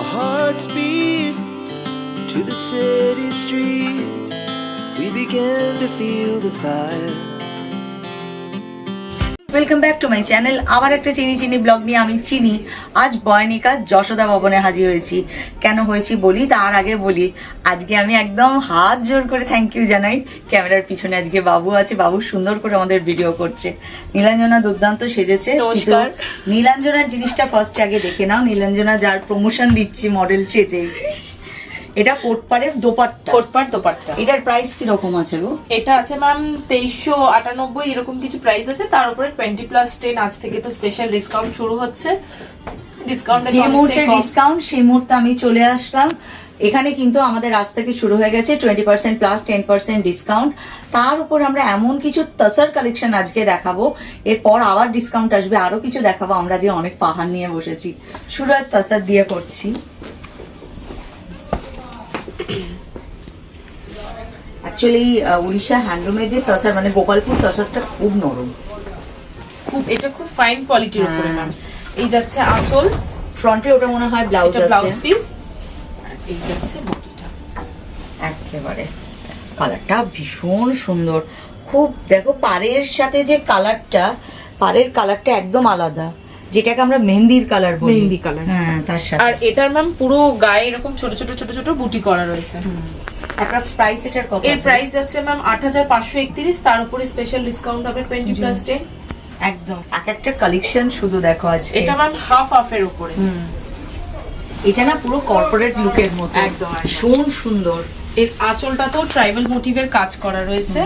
Our hearts beat to the city streets. We began to feel the fire. Welcome back to my channel. আবার একটা চিনি চিনি blog নিয়ে আমি চিনি আজ বয়নিকা যশোদা ভবনে হাজির হয়েছি। কেন হয়েছি বলি, তার আগে বলি আজকে আমি একদম হাত জোর করে থ্যাংক ইউ জানাই। ক্যামেরার পিছনে আজকে বাবু আছে, বাবু সুন্দর করে আমাদের ভিডিও করছে। নীলাঞ্জনা দুর্দান্ত সেজেছে। নীলাঞ্জনার জিনিসটা ফার্স্টে আগে দেখে নাও। নীলাঞ্জনা যার প্রমোশন দিচ্ছি মডেল সেজেই। এটা কোটপাড়ের দোপাট্টা। কোটপাড় দোপাট্টা। এটার প্রাইস কি রকম আছে গো? এটা আছে ম্যাম 2398 এরকম কিছু প্রাইস আছে। তার উপরে 20+10 আজ থেকে তো স্পেশাল ডিসকাউন্ট শুরু হচ্ছে। ডিসকাউন্টে যে মুহূর্তে ডিসকাউন্ট সেই মুহূর্তে আমি চলে আসলাম। এখানে কিন্তু আমাদের আজ থেকে শুরু হয়ে গেছে 20% প্লাস 10% ডিসকাউন্ট। তার উপর আমরা এমন কিছু তসর কালেকশন আজকে দেখাবো, এরপর আবার ডিসকাউন্ট আসবে, আরো কিছু দেখাবো। আমরা যে অনেক পাহাড় নিয়ে বসেছি, শুরু আজ তসর দিয়ে করছি। অ্যাকচুয়ালি উড়িষ্যা হ্যান্ডলুমের যে তসর মানে গোপালপুর তসরটা খুব নরম, এটা খুব ফাইন কোয়ালিটির উপরে ম্যাম। এই যাচ্ছে আঁচল, ফ্রন্টে ওটা মনে হয় ব্লাউজ আছে, ব্লাউজ পিস। এই যাচ্ছে বডিটা। একেবারে কালারটা ভীষণ সুন্দর। খুব দেখো পাড়ের সাথে যে কালারটা, পাড়ের কালারটা একদম আলাদা, যেটাকে আমরা মেহেন্দির কালার বলি। মেহেন্দি কালার, হ্যাঁ তার সাথে। আর এটার ম্যাম পুরো গায়ে এরকম ছোট ছোট ছোট ছোট বুটি করা রয়েছে। অ্যাপ্রক্স প্রাইস এটার কত? এর প্রাইস যাচ্ছে ম্যাম 8531। তার উপরে স্পেশাল ডিসকাউন্ট হবে 20+10। একদম এক একটা কালেকশন শুধু দেখো আজকে। এটা ম্যাম হাফ এর উপরে। এটা না পুরো কর্পোরেট লুকের মতো, একদম ভীষণ সুন্দর। এর আঁচলটা তো ট্রাইবাল মোটিভের কাজ করা রয়েছে।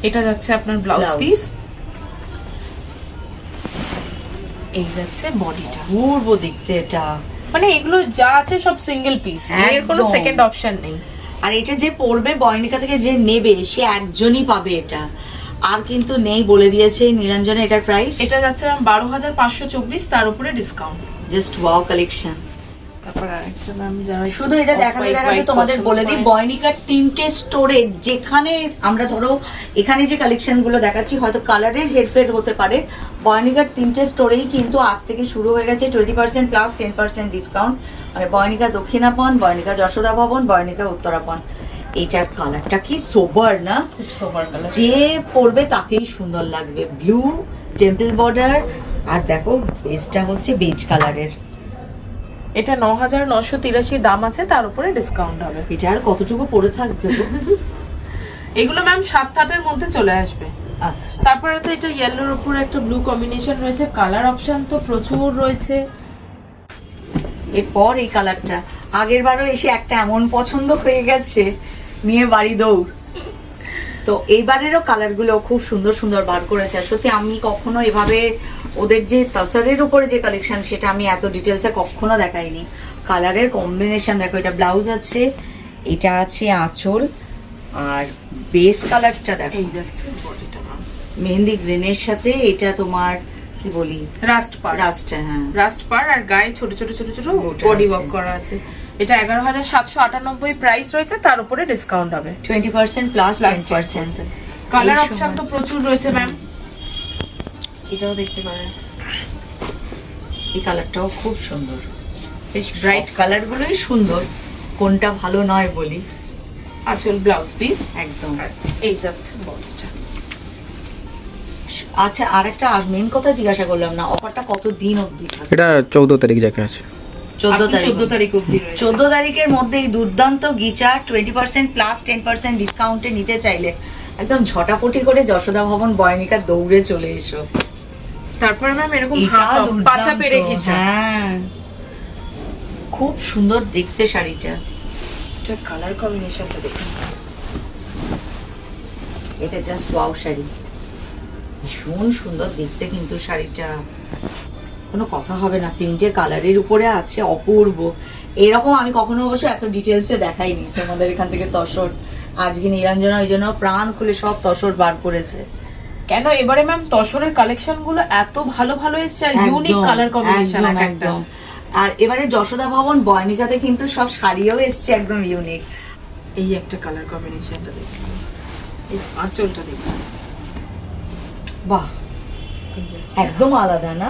এটা যাচ্ছে আপনার ব্লাউজ পিস। এই যাচ্ছে বডিটা। পূর্ব দেখতে এটা মানে এগুলো যা আছে সব সিঙ্গেল পিস, এর কোনো সেকেন্ড অপশন নেই। আর এটা যে পড়বে বয়নিকা থেকে যে নেবে সে একজনই পাবে এটা, আর কিন্তু নেই বলে দিয়েছে নীলাঞ্জনা। এটার প্রাইস এটা যাচ্ছে ম্যাম 12524। তার উপরে ডিসকাউন্ট। Just wow collection. তারপর আরেকটা ম্যাম যারা শুধু এটা দেখাতে দেখাতে তোমাদের বলে দিই, বয়নিকার 3টে স্টোরে যেখানে আমরা ধরো এখানে যে কালেকশন গুলো দেখাচ্ছি হয়তো কালারের হেরফের হতে পারে, বয়নিকার 3টে স্টোরেই কিন্তু আজ থেকে শুরু হয়ে গেছে 20% প্লাস 10% ডিসকাউন্ট। মানে বয়নিকা দক্ষিণাপন, বয়নিকা যশোদা ভবন, বয়নিকা উত্তরাপন। এইটার কালারটা কি সোবার না, খুব সোবার কালার। যে পরবে তাকেই সুন্দর লাগবে। ব্লু টেম্পল বর্ডার, আর দেখো বেসটা হচ্ছে বেজ কালারের। এটা 9983 দাম আছে, তার উপরে ডিসকাউন্ট হবে। এটা আর কতটুকু পরে থাকবে? এগুলো ম্যাম 7-8 এর মধ্যে চলে আসবে। আচ্ছা, তারপরে তো এটা ইয়েলোর উপরে একটা ব্লু কম্বিনেশন রয়েছে। কালার অপশন তো প্রচুর রয়েছে। এরপর এই কালারটা আগের বারও এসে একটা এমন পছন্দ হয়ে গেছে, নিয়ে বাড়ি দৌড়। তো এইবারেরও কালারগুলো খুব সুন্দর সুন্দর বার করেছে। আর সত্যি আমি কখনো এভাবে ওদের যে তসরের উপরে যে কালেকশন সেটা আমি এত ডিটেলসে কখনো দেখাইনি। কালারের কম্বিনেশন দেখো, এটা ব্লাউজ আছে, এটা আছে আঁচল, আর বেস কালারটা দেখো। এই যাচ্ছে বডিটা মেহেন্দি গ্রিনের সাথে এটা তোমার কি বলি, রাস্ট পার। হ্যাঁ রাস্ট পার, আর গায়ে ছোট ছোট ছোট ছোট বডি ওয়ার্ক করা আছে। এটা 11798 প্রাইস রয়েছে, তার উপরে ডিসকাউন্ট হবে 20% প্লাস 10%। কালার অপশন তো প্রচুর রয়েছে ম্যাম। এটাও দেখতে পারেন। এই কালারটাও খুব সুন্দর, বেশ ব্রাইট কালারগুলোই সুন্দর, কোনটা ভালো নয় বলি। আঁচল ব্লাউজ পিস একদম। এই যাচ্ছে বডিটা। আচ্ছা, আর একটা মেন কথা জিজ্ঞাসা করলাম না, অফারটা কত দিন অবধি থাকে? এটা 14 তারিখ যাকে আছে। 14 তারিখ অবধি রয়েছে। 14 তারিখের মধ্যে এই দুর্দান্ত গিচার 20% প্লাস 10% ডিসকাউন্টে নিতে চাইলে একদম ঝটাপটি করে যশোদা ভবন বয়নিকা দৌড়ে চলে এসো। তারপরে ম্যাম এরকম এটা পাঁচা পেরে গিয়েছে। হ্যাঁ, খুব সুন্দর দেখতে শাড়িটা। এটা কালার কম্বিনেশনটা দেখুন, এটা জাস্ট ওয়াও শাড়ি, ভীষণ সুন্দর দেখতে কিন্তু শাড়িটা, কোনো কথা হবে না। 3টে কালারের উপরে আছে, অপূর্ব। এরকম আমি কখনো অবশ্য এত ডিটেলসে দেখাইনি তোমাদের এখান থেকে তসর। আজকে নীলাঞ্জনা ওই জন্য প্রাণ খুলে সব তসর বার করেছে। কেন এবারে ম্যাম তসরের কালেকশন গুলো এত ভালো ভালো এসছে, আর ইউনিক কালার কম্বিনেশন একদম। আর এবারে যশোদা ভবন বয়নিকাতে কিন্তু সব শাড়িও এসছে একদম ইউনিক। এই একটা কালার কম্বিনেশনটা দেখুন, এই আঁচলটা দেখুন, বাহ, একদম আলাদা না,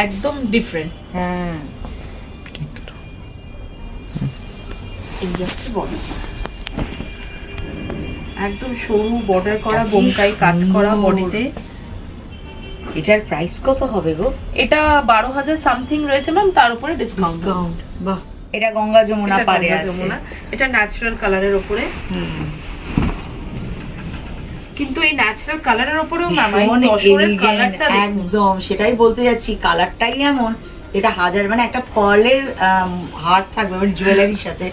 একদম ডিফারেন্ট। হ্যাঁ এই যাচ্ছে বডিটা, একদম সরু বর্ডার করা বোমকাই কাজ করা বডিতে। এটার প্রাইস কত হবে গো? এটা 12,000 সামথিং রয়েছে ম্যাম, তার উপরে ডিসকাউন্ট। বাহ, এটা গঙ্গা যমুনা পারে আছে। যমুনা, এটা ন্যাচারাল কালারের উপরে। কিন্তু এই ন্যাচারাল কালারের উপরেও ম্যাম এই তসরের কালারটা একদম সেটাই বলতে যাচ্ছি, কালারটাই এমন। এটা হাজার মানে একটা পার্লের হার থাকবে মানে জুয়েলারির সাথে,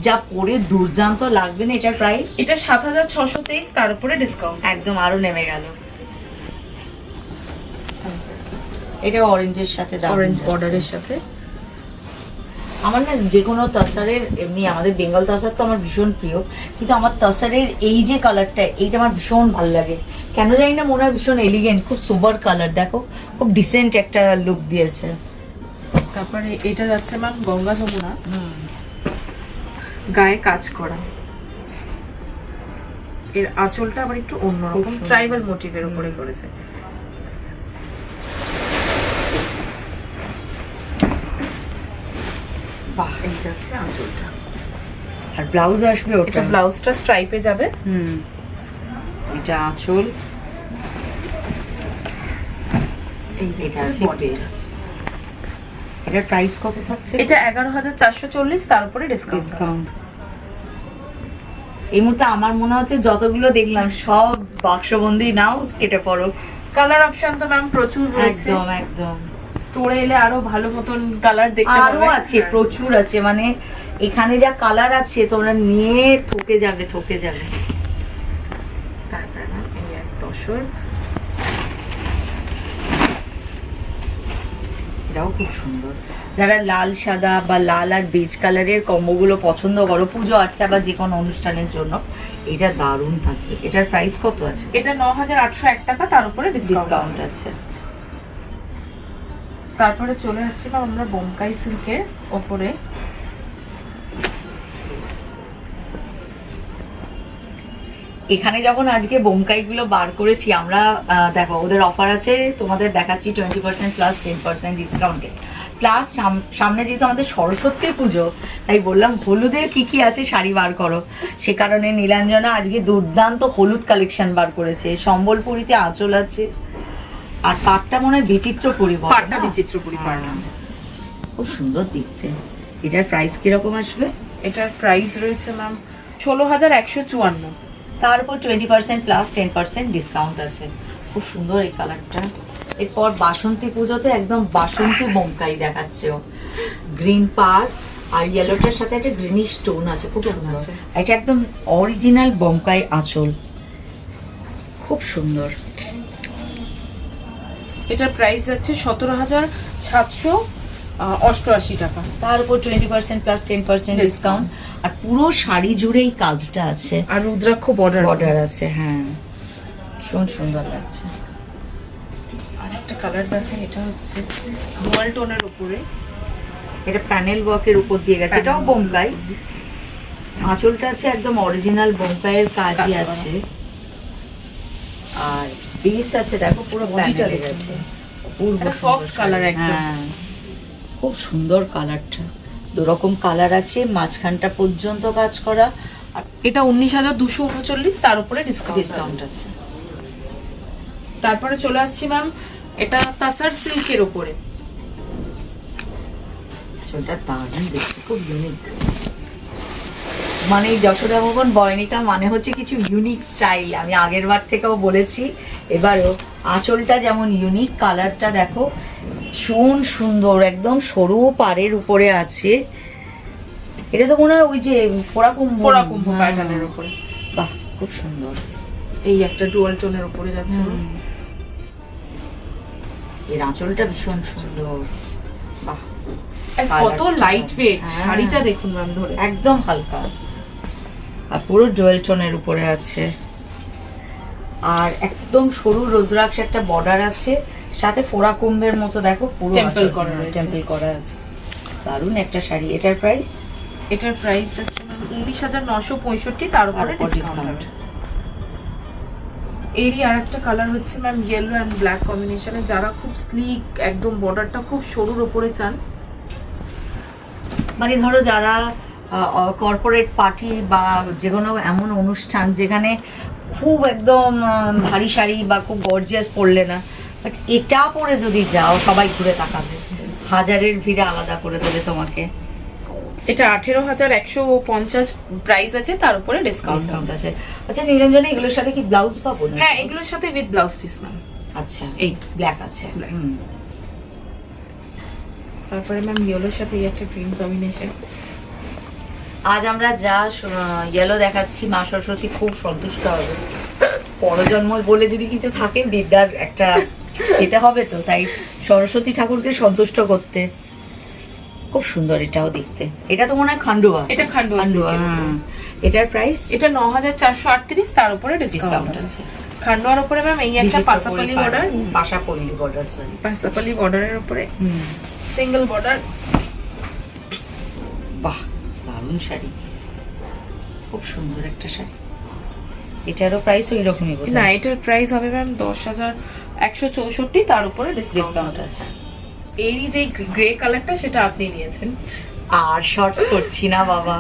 যা পরে দুর্দান্ত লাগবে না। এটার প্রাইস এটা 7,623, তার উপরে ডিসকাউন্ট একদম আরো নেমে গেল। এটা অরেঞ্জের সাথে, অরেঞ্জ বর্ডারের সাথে। আমার না যে কোনো তাসারের, এমনি আমাদের বেঙ্গল তাসার তো আমার ভীষণ প্রিয়, কিন্তু আমার তাসারের এই যে কালারটা, এইটা আমার ভীষণ ভালো লাগে। কেন জানি না, মনে হয় ভীষণ এলিগেন্ট, খুব সুপার কালার। দেখো খুব ডিসেন্ট একটা লুক দিয়েছে। তারপরে এটা যাচ্ছে ম্যাম গঙ্গা যমুনা, গায়ে কাজ করা। এর আঁচলটা আবার একটু অন্যরকম ট্রাইবাল মোটিভের উপরে করেছে। বাহ, এই যাচ্ছে আঁচলটা। আর ব্লাউজ আসবে ওটা, এটা ব্লাউজটা স্ট্রাইপে যাবে। এটা আঁচল, এই যে এটা আছে বডিটা। এটার প্রাইস কত থাকছে? এটা 11,440, তার উপরে ডিসকাউন্ট। এই মুহূর্তে আমার মনে হচ্ছে যতগুলো দেখলাম সব বাক্সবন্দি নাও, কেটে পড়ো। কালার অপশন তো ম্যাম প্রচুর রয়েছে, একদম একদম। স্টোরে এলে আরো ভালো মতন কালার দেখতে পাবে। আরো আছে, প্রচুর আছে, মানে এখানে যা কালার আছে তোমরা নিয়ে থকে যাবে, থকে যাবে। তারপরে ম্যাম এই এক তসর, এটাও খুব সুন্দর। যারা লাল সাদা বা লাল আর বেজ কালারের কম্বোগুলো পছন্দ করো পুজো আর্চা বা যে কোনো অনুষ্ঠানের জন্য, এটা দারুণ থাকবে। এটার প্রাইস কত আছে? এটা 9,801 টাকা, তার উপরে ডিসকাউন্ট আছে। তারপরে চলে আসছিলাম আমরা বোমকাই সিল্কের ওপরে। এখানে যখন আজকে বোমকাই গুলো বার করেছি আমরা, দেখো ওদের অফার আছে, তোমাদের দেখাচ্ছি 20% প্লাস 10% ডিসকাউন্টে। প্লাস সামনে যেহেতু আমাদের সরস্বতী পুজো, তাই বললাম হলুদের কি কি আছে শাড়ি বার করো। সে কারণে নীলাঞ্জনা আজকে দুর্দান্ত হলুদ কালেকশন বার করেছে। সম্বলপুরীতে আঁচল আছে, আর পাটটা মনে হয় বিচিত্রপুরী, পাটটা বিচিত্রপুরী পাট, খুব সুন্দর দেখতে। এটার প্রাইস কিরকম আসবে? এটার প্রাইস রয়েছে ম্যাম 16,154, তার উপর 20% প্লাস 10% ডিসকাউন্ট আছে। খুব সুন্দর এই কালারটা। এরপর বাসন্তী পুজোতে একদম বাসন্তী বোমকাই দেখাচ্ছে ও, গ্রিন পার আর ইয়েলোটার সাথে একটা গ্রিনিশ স্টোন আছে, খুব সুন্দর। এটা একদম অরিজিনাল বোমকাই আঁচল, খুব সুন্দর। এটার প্রাইস যাচ্ছে 17,788 টাকা, তার উপর 20% প্লাস 10% ডিসকাউন্ট। আর পুরো শাড়ি জুড়ে এই কাজটা আছে, আর রুদ্রাক্ষ বর্ডার আছে। হ্যাঁ, ভীষণ সুন্দর লাগছে। আরেকটা কালার দেখেন, এটা হচ্ছে ডুয়াল টোনের উপরে, এটা প্যানেল ওয়ার্কের উপর দিয়ে গেছে, এটাও বোমকাই। আঁচলটা আছে একদম অরিজিনাল বোমকাইয়ের কাজই আছে। আর বেস আছে, দেখো পুরো প্যানেলে গেছে, এটা সফট কালার একদম। হ্যাঁ, খুব সুন্দর কালারটা। দুরকম কালার আছে, মাঝখানটা পর্যন্ত কাজ করা। আর এটা 19,239, তার উপরে ডিসকাউন্ট আছে। তারপরে চলে আসছি ম্যাম এটা তাসার সিল্কের উপরে। ওটা দারুণ দেখতে, খুব ইউনিক। মানে যশোদা ভবন বয়নিকা মানে হচ্ছে কিছু ইউনিক স্টাইল। আমি আগের বার থেকেও বলেছি, এবারও আঁচলটা যেমন ইউনিক, কালারটা দেখো ভীষণ সুন্দর, একদম সরু পাড়ের উপরে আছে। এটা তো মনে হয় ওই যে ফোড়াকুম্ভ প্যাটার্নের উপরে। বাহ, খুব সুন্দর। এই একটা ডুয়াল টোনের উপরে যাচ্ছে, এর আঁচলটা ভীষণ সুন্দর। বাহ, কত লাইট ওয়েট শাড়িটা দেখুন ম্যাম, ধরে একদম হালকা, আর পুরো ডুয়েল টোনের উপরে আছে। আর একদম সরু রুদ্রাক্ষ একটা বর্ডার আছে, সাথে ফোড়া কুম্ভের মতো দেখো পুরো টেম্পল করা আছে। দারুণ একটা শাড়ি। এটার প্রাইস? এটার প্রাইস আছে 19,965, তার উপরে ডিসকাউন্ট। এরই আরেকটা কালার হচ্ছে ম্যাম ইয়েলো এন্ড ব্ল্যাক কম্বিনেশনে। যারা খুব স্লিক একদম বর্ডারটা খুব সরুর উপরে চান, মানে ধরো যারা কর্পোরেট পার্টি বা যে কোনো এমন অনুষ্ঠান যেখানে খুব একদম ভারী শাড়ি বা খুব গর্জিয়াস পরলে না, বাট এটা পরে যদি যাও সবাই ঘুরে তাকাবে, হাজারের ভিড়ে আলাদা করে দেবে তোমাকে। এটা 18,150 প্রাইস আছে, তার উপরে ডিসকাউন্ট আছে। আচ্ছা নিরঞ্জনা, এগুলোর সাথে কি ব্লাউজ পাবো না? হ্যাঁ, এগুলোর সাথে উইথ ব্লাউজ পিস ম্যাম। আচ্ছা, এই ব্ল্যাক আছে। তারপরে ম্যাম ইয়েলোর সাথে এই একটা গ্রিন কম্বিনেশন। আজ আমরা যা ইয়েলো দেখাচ্ছি, মা সরস্বতী খুব সন্তুষ্ট হবে। পরজন্ম বলে যদি কিছু থাকে, বিদ্যার একটা পেতে হবে তো, তাই সরস্বতী ঠাকুরকে সন্তুষ্ট করতে। খুব সুন্দর এটাও দেখতে। এটা তো মনে হয় খান্ডুয়া। এটা খান্ডুয়া। এটার প্রাইস? এটা 9,438, তার উপরে ডিসকাউন্ট আছে। খান্ডুয়ার উপরে ম্যাম এই একটা পাসাপালি বর্ডার, পাসাপালি বর্ডার, সরি পাসাপালি বর্ডারের উপরে সিঙ্গেল বর্ডার। বাহ, দারুণ শাড়ি, খুব সুন্দর একটা শাড়ি। এটারও প্রাইস ওই রকমই? না, এটার প্রাইস হবে ম্যাম 10,164, তার উপরে ডিসকাউন্ট আছে। এরই যে গ্রে কালারটা সেটা আপনি নিয়েছেন। আর শর্টস করছি না বাবা,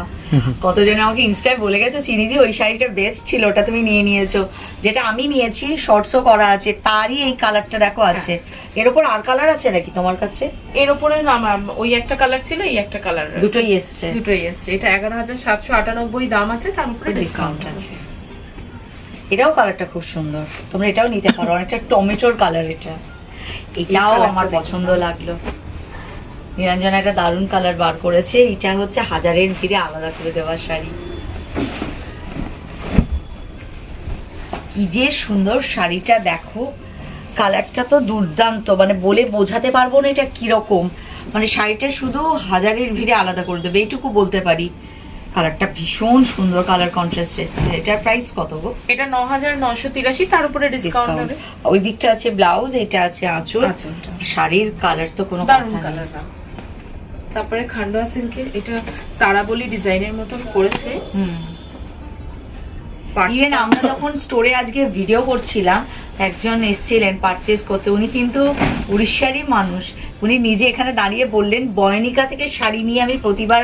কতজন আমাকে ইনস্টায় বলে গেছো চিনিদি ওই শাড়িটা বেস্ট ছিল, ওটা তুমি নিয়ে নিয়েছো। যেটা আমি নিয়েছি শর্টসও করা আছে, তারই এই কালারটা দেখো আছে। এর উপর আর কালার আছে নাকি তোমার কাছে? এর উপরে না ম্যাম, ওই একটা কালার ছিল, এই একটা কালার, দুটোই এসছে। এটা 11,798 দাম আছে, তার উপরে ডিসকাউন্ট আছে। এটাও কালারটা খুব সুন্দর, তোমরা এটাও নিতে পারো, অনেকটা টমেটোর কালার। এটাও আমার পছন্দ লাগলো। নিরঞ্জনা একটা দারুণ কালার বার করেছে। এটা হচ্ছে হাজারের ভিড়ে আলাদা করে দেওয়ার শাড়ি। কি যে সুন্দর শাড়িটা দেখো, কালারটা তো দুর্দান্ত, মানে বলে বোঝাতে পারবো না এটা কিরকম। মানে শাড়িটা শুধু হাজারের ভিড়ে আলাদা করে দেবে, এইটুকু বলতে পারি। কালারটা ভীষণ সুন্দর, কালার কন্ট্রাস্ট এসছে। এটার প্রাইস কত গো? এটা 9,983, তার উপরে ডিসকাউন্ট হবে। ওই দিকটা আছে ব্লাউজ, এটা আছে আঁচল। শাড়ির কালার তো কোনো দারুণ কালার না। তারপরে খান্ডুয়া সিল্কের এটা তারাবলি ডিজাইনের মতন করেছে। ইভেন আমরা যখন স্টোরে আজকে ভিডিও করছিলাম, একজন এসেছিলেন পারচেজ করতে, উনি কিন্তু উড়িষ্যারই মানুষ। উনি নিজে এখানে দাঁড়িয়ে বললেন, বয়নিকা থেকে শাড়ি নিয়ে আমি প্রতিবার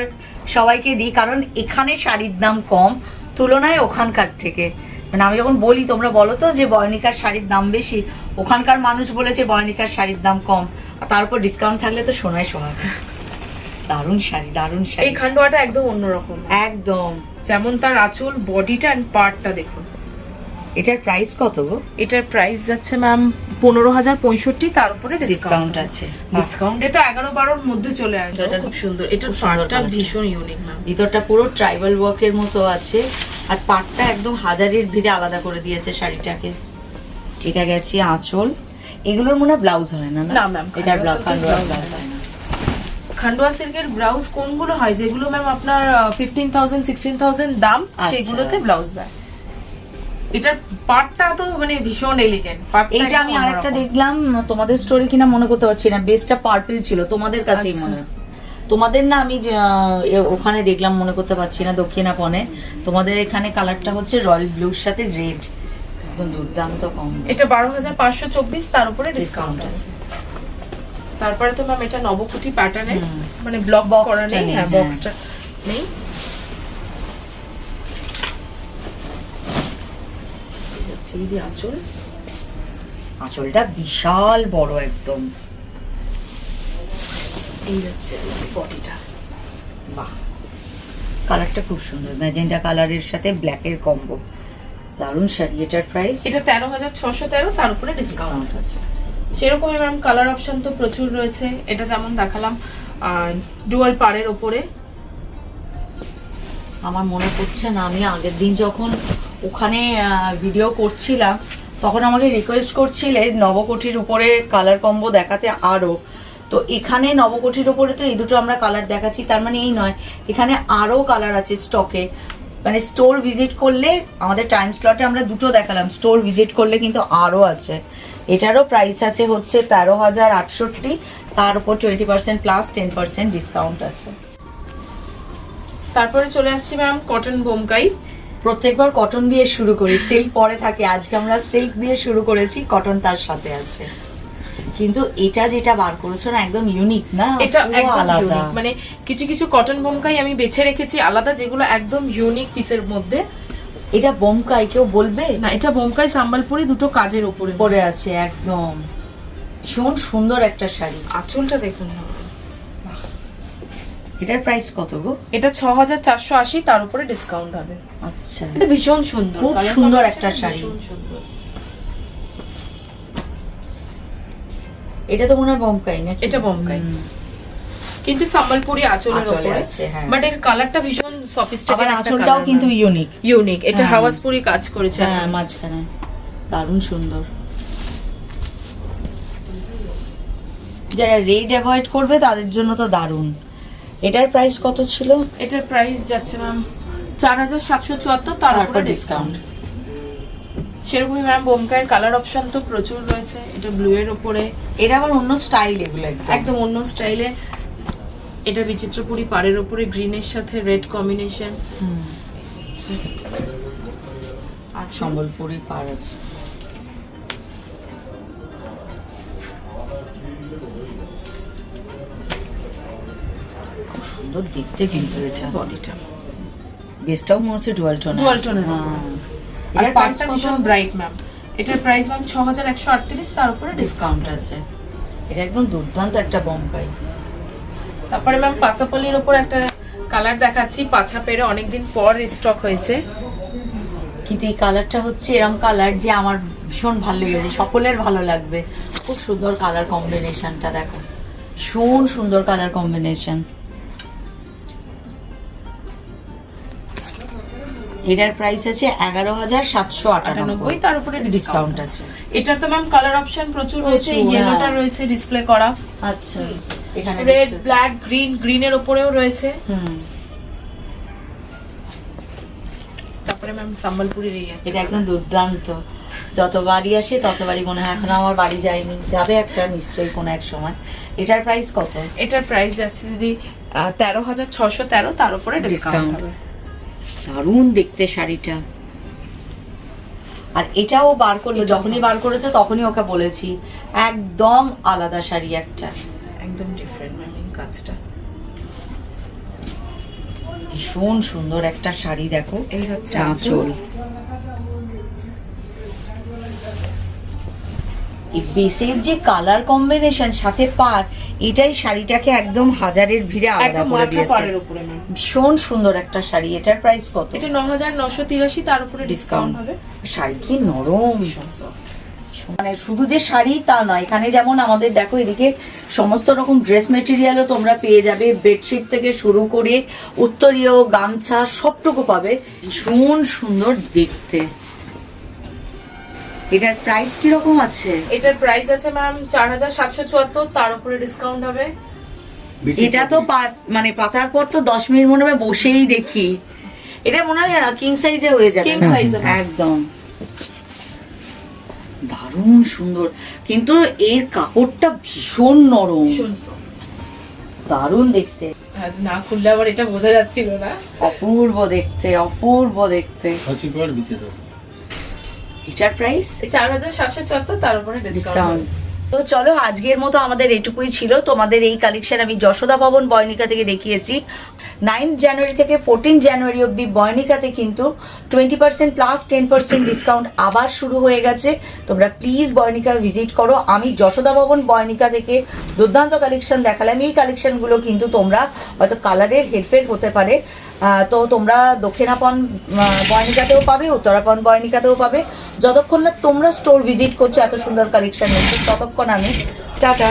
সবাইকে দিই, কারণ এখানে শাড়ির দাম কম তুলনায় ওখানকার থেকে। মানে আমি যখন বলি তোমরা বলো তো যে বয়নিকার শাড়ির দাম বেশি, ওখানকার মানুষ বলেছে বয়নিকার শাড়ির দাম কম, আর তার উপর ডিসকাউন্ট থাকলে তো সোনায় সোহাগা। দারুণ শাড়ি, দারুণ শাড়ি। এই খান্ডুয়াটা একদম অন্যরকম, একদম যেমন তার আঁচল, বডিটা এন্ড পার্টটা দেখুন। এটার প্রাইস কত গো? এটার প্রাইস যাচ্ছে ম্যাম 15,065, তার উপরে ডিসকাউন্ট আছে। ডিসকাউন্ট এটা 11-12 মধ্যে চলে আসবে। এটা খুব সুন্দর, এটার পার্টটা ভীষণ ইউনিক ম্যাম। ভিতরটা পুরো ট্রাইবাল ওয়ার্কের মতো আছে, আর পাটটা একদম হাজারের ভিড়ে আলাদা করে দিয়েছে শাড়িটাকে। এটা গেছে আঁচল। এগুলোর মনে হয় ব্লাউজ হয় না? না ম্যাম, এটা ব্লাউজ হয় না। খান্ডুয়া সিল্কের ব্লাউজ কোনগুলো হয়, যেগুলো ম্যাম আপনার 15,000 16,000 দাম, সেগুলোতে ব্লাউজ দেয়। এটার পার্টটা তো মানে ভীষণ এলিগেন্ট। এইটা আমি আরেকটা দেখলাম তোমাদের স্টোরি কিনা মনে করতে পারছি না, বেসটা পার্পল ছিল, তোমাদের কাছেই মনে হয়। তোমাদের না, আমি ওখানে দেখলাম, মনে করতে পারছি না, দক্ষিণাপনে। তোমাদের এখানে কালারটা হচ্ছে রয়্যাল ব্লুর সাথে রেড, দুর্দান্ত কম। এটা 12,524, তার উপরে ডিসকাউন্ট আছে। তারপরে তো ম্যাম এটা নবকুটি প্যাটার্নের, মানে ব্লক করা নেই। হ্যাঁ, বক্সটা নেই। আঁচলটা বিশাল বড় একদম। এই যাচ্ছে বডিটা। বাহ, কালারটা খুব সুন্দর, ম্যাজেন্টা কালারের সাথে ব্ল্যাকের কম্বো। দারুণ শাড়ি। এটার প্রাইস? এটা 13,613, তার উপরে ডিসকাউন্ট আছে। সেরকমই ম্যাম কালার অপশন তো প্রচুর রয়েছে। এটা যেমন দেখালাম ডুয়াল পাড়ের ওপরে। আমার মনে পড়ছে না, আমি আগের দিন যখন ওখানে ভিডিও করছিলাম তখন আমাকে রিকোয়েস্ট করছিলে নবকোটির উপরে কালার কম্বো দেখাতে আরও। তো এখানে নবকোটির উপরে তো এই দুটো আমরা কালার দেখাচ্ছি, তার মানে এই নয়, এখানে আরও কালার আছে স্টকে। মানে স্টোর ভিজিট করলে, আমাদের টাইম স্লটে আমরা দুটো দেখালাম, স্টোর ভিজিট করলে কিন্তু আরও আছে। এটারও প্রাইস আছে হচ্ছে 13,068, তার উপর 20% প্লাস 10% ডিসকাউন্ট আছে। তারপরে চলে আসছি ম্যাম কটন বোমকাই। প্রত্যেকবার কটন দিয়ে শুরু করি, সিল্ক পরে থাকে, আজকে আমরা সিল্ক দিয়ে শুরু করেছি, কটন তার সাথে আছে। কিন্তু এটা যেটা বার করেছো না একদম ইউনিক না, এটা পুরো একদম আলাদা। ইউনিক, মানে কিছু কিছু কটন বোমকাই আমি বেছে রেখেছি আলাদা, যেগুলো একদম ইউনিক পিসের মধ্যে। এটা বোমকাই কেউ বলবে না, এটা বোমকাই সম্বলপুরি, দুটো কাজের উপরে পরে আছে একদম। ভীষণ সুন্দর একটা শাড়ি। আঁচলটা দেখুন না, এটার প্রাইস কত গো? এটা 6480, তার উপরে ডিসকাউন্ট হবে। আচ্ছা, এটা ভীষণ সুন্দর, খুব colour সুন্দর combination একটা শাড়ি। ভীষণ সুন্দর। এটা তো মনে হয় বোমকাই না? এটা বোমকাই, কিন্তু সম্বলপুরি আঁচলের আঁচলে উপরে আছে, হ্যাঁ। বাট এর কালারটা ভীষণ আবার সফিস্টিকেটেড একটা আঁচলটাও কালার, কিন্তু ইউনিক। ইউনিক। এটা হ্যাঁ। হাওয়াসপুরি কাজ করেছে। হ্যাঁ, মাঝখানে দারুণ সুন্দর। যারা রেড অ্যাভয়েড করবে তাদের জন্য তো দারুণ। এটার প্রাইস কত ছিল? এটার প্রাইস যাচ্ছে ম্যাম 4774, তার উপরে ডিসকাউন্ট। সেরকমই ম্যাম বোমকাইয়ের কালার অপশন তো প্রচুর রয়েছে। এটা ব্লু এর উপরে, এটা আবার অন্য স্টাইল, এগুলো একদম অন্য স্টাইলে। এটা বিচিত্রপুরি পাড়ের উপরে গ্রিনের সাথে রেড কম্বিনেশন। আর সম্বলপুরি পাড় আছে। খুব সুন্দর দেখতে কিন্তু হয়েছে। বডিটা বেসটাও মনে হচ্ছে ডুয়াল টোন। ডুয়াল টোনের আর পাড়টা ভীষণ ব্রাইট ম্যাম। এটার প্রাইস ম্যাম 6138, তার উপরে ডিসকাউন্ট ডিসকাউন্ট আছে। এটা একদম দুর্দান্ত একটা বোমকাই। তারপরে ম্যাম পাসাপল্লির উপর একটা কালার দেখাচ্ছি, পাছা পেরে অনেকদিন পর স্টক হয়েছে। কিন্তু এই কালারটা হচ্ছে এরকম কালার যে আমার ভীষণ ভালো লেগেছে, সকলের ভালো লাগবে। খুব সুন্দর কালার কম্বিনেশনটা দেখো, ভীষণ সুন্দর কালার কম্বিনেশন। এটার প্রাইস আছে 11,798, তার উপরে ডিসকাউন্ট ডিসকাউন্ট আছে। এটার তো ম্যাম কালার অপশন প্রচুর রয়েছে। প্রচুর, ইয়েলোটা হ্যাঁ। রয়েছে ডিসপ্লে করা, আচ্ছা, এখানে রেড, ব্ল্যাক, গ্রিন, গ্রিনের উপরেও রয়েছে। তারপরে ম্যাম সম্বলপুরি রিয়া, এটা একদম দুর্দান্ত। যতবারই আসে ততবারই মনে হয় এখনো আমার বাড়ি যায়নি, যাবে একটা নিশ্চয়ই কোনো এক সময়। এটার প্রাইস কত? এটার প্রাইস যাচ্ছে দিদি 13,613, তার উপরে ডিসকাউন্ট হবে। দারুণ দেখতে শাড়িটা। আর এটাও বার করলো, যখনই বার করেছে তখনই ওকে বলেছি একদম আলাদা শাড়ি একটা, একদম ডিফারেন্ট ম্যাম কাজটা। ভীষণ সুন্দর একটা শাড়ি দেখো। এই হচ্ছে আঁচল। এই বেসের যে কালার কম্বিনেশন সাথে পার, এটাই শাড়িটাকে একদম হাজারের ভিড়ে আলাদা একদম করে মাথা দিয়েছে। পাড়ের উপরে ম্যাম। ভীষণ সুন্দর একটা শাড়ি। এটার প্রাইস কত? এটা 9,983, তার উপরে ডিসকাউন্ট হবে। শাড়ি কি নরম, মানে শুধু যে শাড়ি তা নয়, এখানে যেমন আমাদের দেখো এদিকে সমস্ত রকম ড্রেস মেটেরিয়ালও তোমরা পেয়ে যাবে, বেডশিট থেকে শুরু করে উত্তরীয়, গামছা সবটুকু পাবে। ভীষণ সুন্দর দেখতে। এটার প্রাইস কিরকম আছে? এটার প্রাইস আছে ম্যাম 4,774, তার উপরে ডিসকাউন্ট হবে। এটা তো মানে পাতার পর তো 10 মিনিট মনে হয় বসেই দেখি। এটা মনে হয় কিং সাইজে হয়ে যাবে। কিং সাইজে একদম দারুণ সুন্দর, কিন্তু এর কাপড়টা ভীষণ নরম, দারুণ দেখতে। না খুললে আবার এটা বোঝা যাচ্ছিল না। অপূর্ব দেখতে, অপূর্ব দেখতে। এটার প্রাইস 4,774, তার উপরে ডিসকাউন্ট। তো চলো, আজকের মতো আমাদের এটুকুই ছিল। তোমাদের এই কালেকশন আমি যশোদা ভবন বয়নিকা থেকে দেখিয়েছি। 9 জানুয়ারি থেকে 14 জানুয়ারি অবধি বয়নিকাতে কিন্তু 20% প্লাস 10% ডিসকাউন্ট আবার শুরু হয়ে গেছে। তোমরা প্লিজ বয়নিকা ভিজিট করো। আমি যশোদা ভবন বয়নিকা থেকে দুর্দান্ত কালেকশন দেখালাম। এই কালেকশনগুলো কিন্তু তোমরা হয়তো কালারের হেরফের হতে পারে, তো তোমরা দক্ষিণাপন বয়নিকাতেও পাবে, উত্তরাপন বয়নিকাতেও পাবে। যতক্ষণ না তোমরা স্টোর ভিজিট করছো, এত সুন্দর কালেকশন নিচ্ছ, ততক্ষণ আমি টাটা।